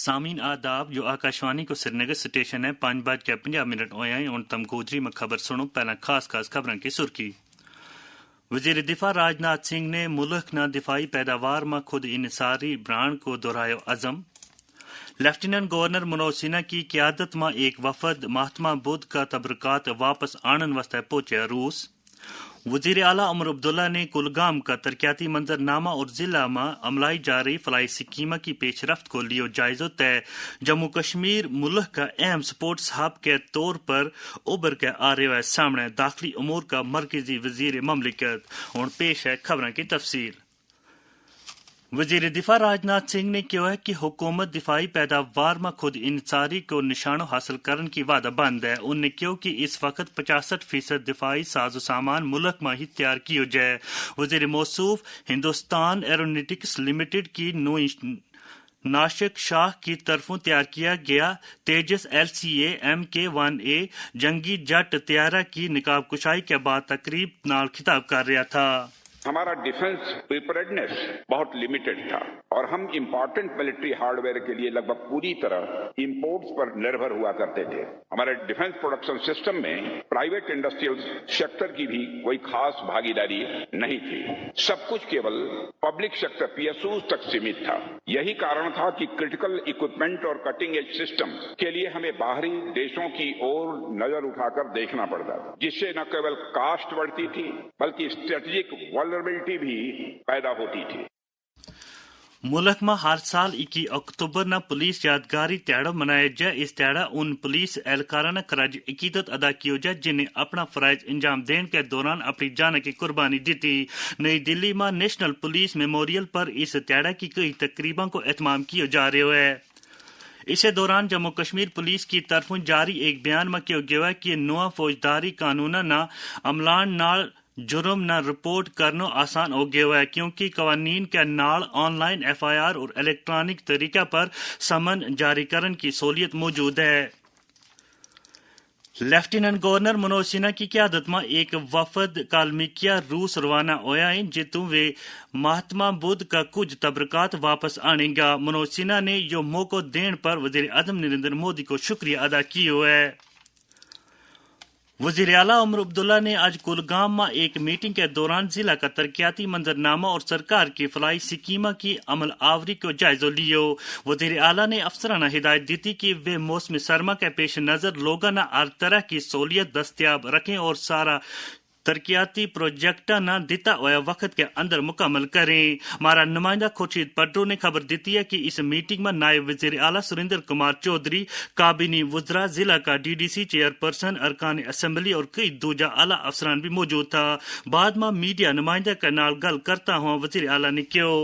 سامعین آداب جو آکاشوانی کو سری نگر اسٹیشن ہے 5:50 ہوئے ہیں اور تم گوجری میں خبر سنو پہلا خاص خبروں کی سرخی وزیر دفاع راج ناتھ سنگھ نے ملک نہ دفاعی پیداوار میں خود انحصاری برانڈ کو دہرایا عزم لیفٹیننٹ گورنر منوج سنہا کی قیادت میں ایک وفد مہاتما بدھ کا تبرکات واپس آنن واسطے پہنچے روس وزیر اعلیٰ عمر عبداللہ نے کلگام کا ترقیاتی منظرنامہ اور ضلع میں عملائی جا رہی فلاحی اسکیموں کی پیش رفت کو لیو جائزہ طے جموں کشمیر ملک کا اہم سپورٹس ہب کے طور پر ابھر کے آ رہے سامنے داخلی امور کا مرکزی وزیر مملکت اور پیش ہے خبروں کی تفصیل وزیر دفاع راج ناتھ سنگھ نے کہا ہے کہ حکومت دفاعی پیداوار میں خود انحصاری کو نشانوں حاصل کرنے کی وعدہ بند ہے انہوں نے کہا کہ اس وقت 65% دفاعی ساز و سامان ملک میں ہی تیار کیا جائے وزیر موصوف ہندوستان ایرونیٹکس لمیٹڈ کی نوئی ناشک شاہ کی طرفوں تیار کیا گیا تیجس LCA MK-1A جنگی جٹ طیارہ کی نقاب کشائی کے بعد تقریب نال خطاب کر رہا تھا ہمارا ڈیفنس پریپیئرڈنیس بہت لمیٹڈ تھا اور ہم امپورٹنٹ ملٹری ہارڈ ویئر کے لیے لگ بھگ پوری طرح امپورٹس پر نربھر ہوا کرتے تھے ہمارے ڈیفنس پروڈکشن سسٹم میں پرائیویٹ انڈسٹریل سیکٹر کی بھی کوئی خاص بھاگیداری نہیں تھی سب کچھ کیول پبلک سیکٹر PSUs تک سیمت تھا یہی کارن تھا کہ کرٹیکل اکوپمنٹ اور کٹنگ ایج سسٹم کے لیے ہمیں باہری دیشوں کی اور نظر اٹھا کر دیکھنا پڑتا تھا جس سے نہ کیول کاسٹ بڑھتی تھی بلکہ اسٹریٹجک ولنریبلٹی بھی پیدا ہوتی تھی ملک میں ہر سال 21 اکتوبر نہ پولیس یادگاری تہوار منایا جائے اس تہوار ان پولیس اہلکارانہ خراج عقیدت ادا کیا جائے جنہیں اپنا فرائض انجام دینے کے دوران اپنی جان کی قربانی دی تھی نئی دلی میں نیشنل پولیس میموریل پر اس تہوار کی کئی تقریبوں کو اہتمام کیا جا رہا ہے اسی دوران جموں کشمیر پولیس کی طرفوں جاری ایک بیان میں کہا گیا ہے کہ نواں فوجداری قانون نہ عملان نال جرم نہ رپورٹ کرنا آسان ہو گیا ہے کیونکہ قوانین کے نال آن لائن FIR اور الیکٹرانک طریقہ پر سمن جاری کرنے کی سہولت موجود ہے لیفٹیننٹ گورنر منوج سنہا کی قیادت میں ایک وفد کالمیکیا روس روانہ ہوا ہے جتوں وہ مہاتما بدھ کا کچھ تبرکات واپس آنے گا منوج سنہا نے یہ موقع دینے پر وزیر اعظم نریندر مودی کو شکریہ ادا کیا ہے وزیر اعلیٰ عمر عبداللہ نے آج کلگام میں ایک میٹنگ کے دوران ضلع کا ترقیاتی منظرنامہ اور سرکار کی فلاحی اسکیموں کی عمل آوری کو جائزہ لیا وزیر اعلیٰ نے افسرانہ ہدایت دی تھی کہ وہ موسم سرما کے پیش نظر لوگوں نے ہر طرح کی سہولیت دستیاب رکھیں اور سارا ترقیاتی پروجیکٹ نہ دیتا ہوا وقت کے اندر مکمل کریں ہمارا نمائندہ خورشید پٹرو نے خبر دیتی ہے کہ اس میٹنگ میں نائب وزیر اعلیٰ سریندر کمار چودھری کابینی وزراء ضلع کا DDC چیئرپرسن ارکان اسمبلی اور کئی دوجا اعلیٰ افسران بھی موجود تھا بعد میں میڈیا نمائندہ کے نال گل کرتا ہوں وزیر اعلیٰ نے کہا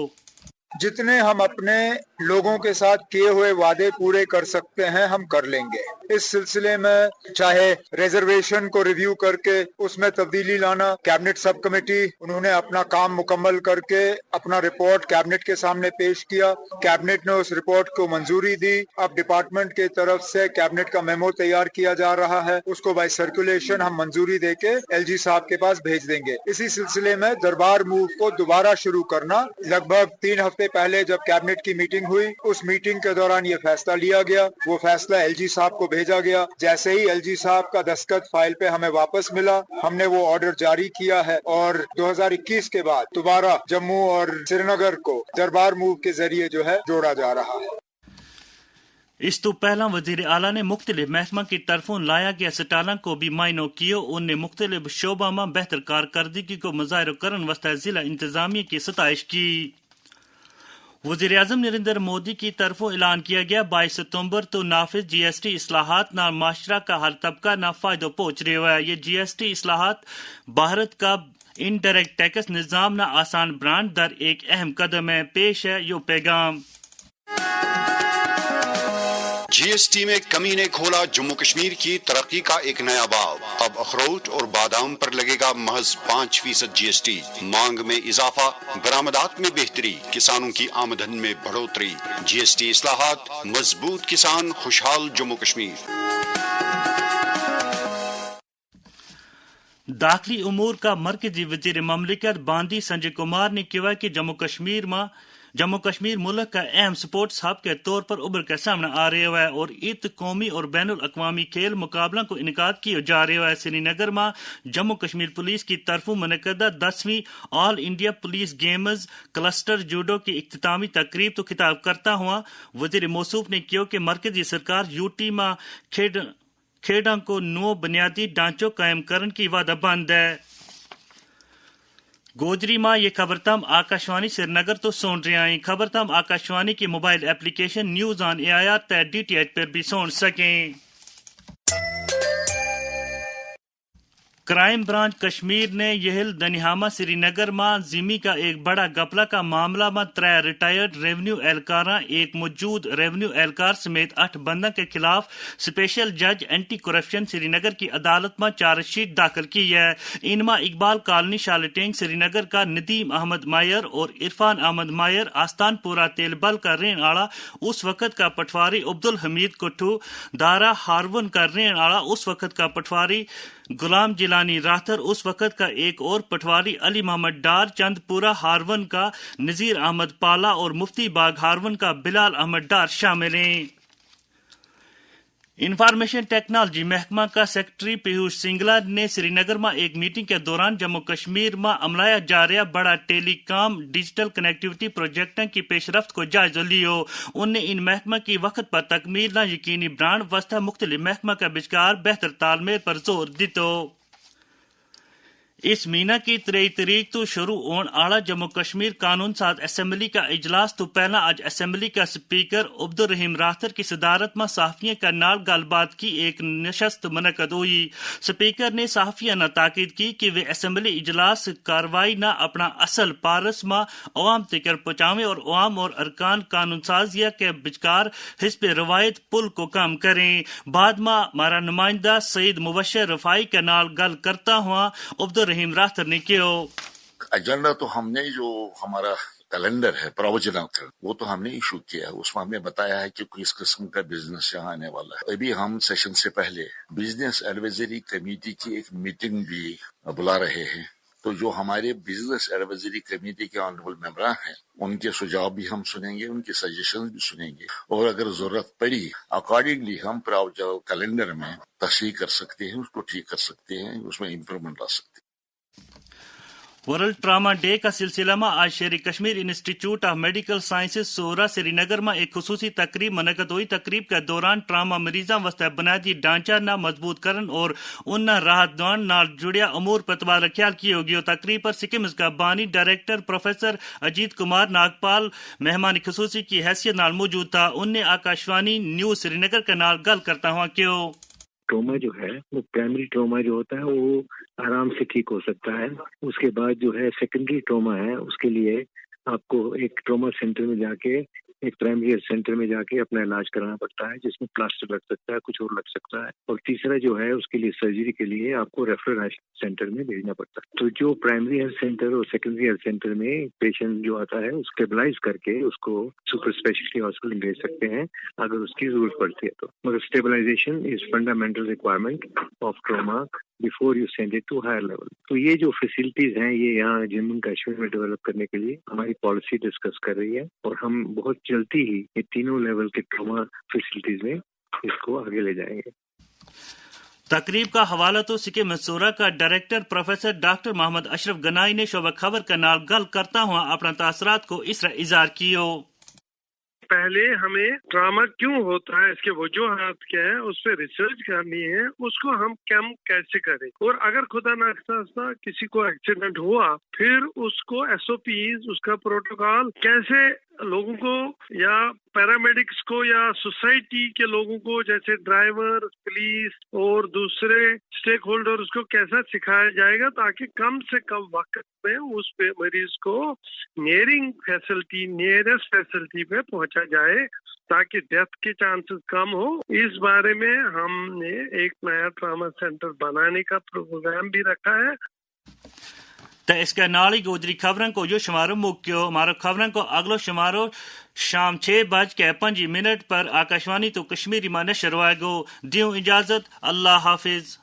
جتنے ہم اپنے لوگوں کے ساتھ کیے ہوئے وعدے پورے کر سکتے ہیں ہم کر لیں گے اس سلسلے میں چاہے ریزرویشن کو ریویو کر کے اس میں تبدیلی لانا کیبنٹ سب کمیٹی انہوں نے اپنا کام مکمل کر کے اپنا رپورٹ کیبنٹ کے سامنے پیش کیا کیبنٹ نے اس رپورٹ کو منظوری دی اب ڈپارٹمنٹ کی طرف سے کیبنٹ کا میمو تیار کیا جا رہا ہے اس کو بائی سرکولیشن ہم منظوری دے کے LG صاحب کے پاس بھیج دیں گے اسی سلسلے میں دربار موو کو دوبارہ شروع کرنا لگ بھگ 3 ہفتے پہلے جب کیبنٹ کی میٹنگ ہوئی اس میٹنگ کے دوران یہ فیصلہ لیا گیا وہ فیصلہ LG صاحب کو بھیجا گیا جیسے ہی LG صاحب کا دستخط فائل پہ ہمیں واپس ملا ہم نے وہ آرڈر جاری کیا ہے اور 2021 کے بعد دوبارہ جموں اور سری نگر کو دربار موو کے ذریعے جو ہے جوڑا جا رہا ہے اس تو پہلا وزیر اعلیٰ نے مختلف محکمہ کی طرفوں لایا گیا سٹالوں کو بھی معائنہ کیا ان نے مختلف شعبوں میں بہتر کارکردگی کو مظاہرہ کرنے واسطے ضلع انتظامیہ کی ستائش کی وزیر اعظم نریندر مودی کی طرفوں اعلان کیا گیا 22 ستمبر تو نافذ GST اصلاحات نہ معاشرہ کا ہر طبقہ نہ فائدہ پہنچ رہا ہے یہ GST اصلاحات بھارت کا انڈائریکٹ ٹیکس نظام نہ آسان برانڈ در ایک اہم قدم ہے پیش ہے یہ پیغام GST میں کمی نے کھولا جموں کشمیر کی ترقی کا ایک نیا باب اب اخروٹ اور بادام پر لگے گا محض 5% GST مانگ میں اضافہ برآمدات میں بہتری کسانوں کی آمدن میں بڑھوتری GST اصلاحات مضبوط کسان خوشحال جموں کشمیر داخلی امور کا مرکزی وزیر مملکت باندی سنجے کمار نے کہا کہ جموں کشمیر میں जम्मू कश्मीर मुल्क का अहम स्पोर्ट्स हब के तौर पर उभर कर सामने आ रहा है और इत कौमी और बैनुल अक़वामी खेल मुकाबलों को इनकाद किया जा रहा है। श्रीनगर में जम्मू कश्मीर पुलिस की तरफों मुनक़दा 10वीं all India police games cluster judo की इख्तितामी तकरीब तो खिताब करता हुआ वज़ीर मौसूफ ने कहा कि मरकजी सरकार यूटी में खेडों को नो बुनियादी ढांचों कायम करने की वादाबंद है। गोजरी मां ये खबर तम आकाशवाणी श्रीनगर तो सुन रहे हैं। खबर तम आकाशवाणी की mobile application news on AIR तय DTH पर भी सुन सकें। क्राइम ब्रांच कश्मीर ने यहल दनिहामा श्रीनगर में जिमी का एक बड़ा गपला का मामला में 3 रिटायर्ड रेवेन्यू एहलकार एक मौजूद रेवेन्यू एहलकार समेत 8 बंदों के खिलाफ स्पेशल जज एंटी करप्शन श्रीनगर की अदालत में चार्जशीट दाखिल की है। इनमें इकबाल कॉलोनी शालटेंग श्रीनगर का नदीम अहमद मायर और इरफान अहमद मायर आस्तानपुरा तेलबल का रहने वाला उस वक्त का पटवारी अब्दुल हमीद कुट्टू दारा हारवन का रहने वाला उस वक्त का पटवारी गुलाम जिलानी राथर उस वक्त का एक और पटवारी अली मोहम्मद डार चंदपुरा हारवन का नजीर अहमद पाला और मुफ्ती बाग हारवन का बिलाल अहमद डार शामिल हैं। इंफॉर्मेशन टेक्नोलॉजी महकमा का सेक्रेटरी पीयूष सिंगला ने श्रीनगर में एक मीटिंग के दौरान जम्मू कश्मीर में अमलाया जा रहा बड़ा टेलीकॉम डिजिटल कनेक्टिविटी प्रोजेक्टों की पेशरफ्त को जायजा लियो। उनने इन महकमा की वक्त पर तकमील न यकीनी ब्रांड वस्ता मुख्तलिफ महकमा का विचकार बेहतर तालमेल पर जोर दितो। इस महीना की 23 तारीख तो शुरू होने वाला जम्मू कश्मीर कानून साज असम्बली का इजलास तो पहला आज असम्बली का स्पीकर अब्दुल रहीम राथर की सदारत में सहाफियों का नाल गलबात की एक नशस्त मुनक़द हुई। स्पीकर ने सहाफियों ने ताकीद की कि वे असम्बली इजलास कार्रवाई न अपना असल पारस में अवाम तक पहुंचावें और अवाम और अरकान कानून साजिया के विचकार हिस्ब रवायत पुल को कम करें। बाद में हमारा नुमाइंदा सईद मुबशर रफाई के नाल गल करता हुआ अब्दुल रहीम राथर ने किया। एजेंडा तो हमने जो हमारा कैलेंडर है प्रोविजनल वो तो हमने इशू किया है। उसमें हमने बताया है कि किस किस्म का बिजनेस यहाँ आने वाला है। अभी हम सेशन से पहले बिजनेस एडवाइजरी कमेटी की एक मीटिंग भी बुला रहे हैं। तो जो हमारे बिजनेस एडवाइजरी कमेटी के ऑनरेबल मेंबरान हैं उनके सुझाव भी हम सुनेंगे, उनके सजेशन भी सुनेंगे और अगर जरूरत पड़ी अकॉर्डिंगली हम प्रोविजनल कैलेंडर में तस्हीह कर सकते हैं, उसको ठीक कर सकते हैं, उसमें इम्प्रूवमेंट ला सकते हैं। वर्ल्ड ट्रामा डे का सिलसिला में आज Sher Kashmir institute of medical sciences Soura Srinagar में एक खुसूसी तकरीब मुनक़द हुई। तकरीब के दौरान ट्रामा मरीजों वास्ते बुनियादी ढांचा न मजबूत करन और उन राहत दौन नाल जुड़िया अमूर पर तबादला ख्याल किया गया। तकरीब पर सिक्किम का बानी डायरेक्टर प्रोफेसर अजीत कुमार नागपाल मेहमान खुसूसी की हैसियत नाल मौजूद था। उनने आकाशवाणी न्यूज श्रीनगर के नाल गल करता हुआ क्यों ट्रोमा जो है वो प्राइमरी ट्रोमा जो होता है वो आराम से ठीक हो सकता है। उसके बाद जो है सेकेंडरी ट्रोमा है उसके लिए आपको एक ट्रोमा सेंटर में जाके एक प्राइमरी हेल्थ सेंटर में जाके अपना इलाज कराना पड़ता है जिसमें प्लास्टर लग सकता है, कुछ और लग सकता है। और तीसरा जो है उसके लिए सर्जरी के लिए आपको रेफरल सेंटर में भेजना पड़ता है। तो जो प्राइमरी हेल्थ सेंटर और सेकेंडरी हेल्थ सेंटर में पेशेंट जो आता है उसको स्टेबलाइज करके उसको सुपर स्पेशलिटी हॉस्पिटल भेज सकते हैं अगर उसकी जरूरत पड़ती है तो। मगर stabilisation is fundamental requirement of trauma before you send it to higher level. तो ये जो फैसिलिटीज हैं ये यहाँ जम्मू कश्मीर में डेवलप करने के लिए हमारी पॉलिसी डिस्कस कर रही है और हम बहुत जल्दी ही ये तीनों लेवल के ट्रॉमा फैसिलिटीज में इसको आगे ले जाएंगे। तकरीब का हवाला तो सिक्किम सोरा का director professor doctor Mohammad Ashraf Ganai ने शोबा खबर का नाल गल करता हुआ अपना तासरात को इस तरह इज़हार किया। पहले हमें ट्रामा क्यों होता है, इसके वजूहात क्या है, उस पर रिसर्च करनी है, उसको हम कम कैसे करें। और अगर खुदा न खास्ता किसी को एक्सीडेंट हुआ फिर उसको SOPs उसका प्रोटोकॉल कैसे लोगों को या पैरामेडिक्स को या सोसाइटी के लोगों को जैसे ड्राइवर, पुलिस और दूसरे स्टेक होल्डर्स को कैसा सिखाया जाएगा ताकि कम से कम वक्त में उस मरीज को नियरेस्ट फैसिलिटी पे पहुंचा जाए ताकि डेथ के चांसेस कम हो। इस बारे में हमने एक नया ट्रामा सेंटर बनाने का प्रोग्राम भी रखा है। तो इसके नाल ही गोजरी खबरों को जो शुमारो मुक्यो हमारो खबरों को अगलो शुमारो शाम 6:05 पर आकाशवाणी तो कश्मीरी में नशर होएगो। दियो इजाजत, अल्लाह हाफिज।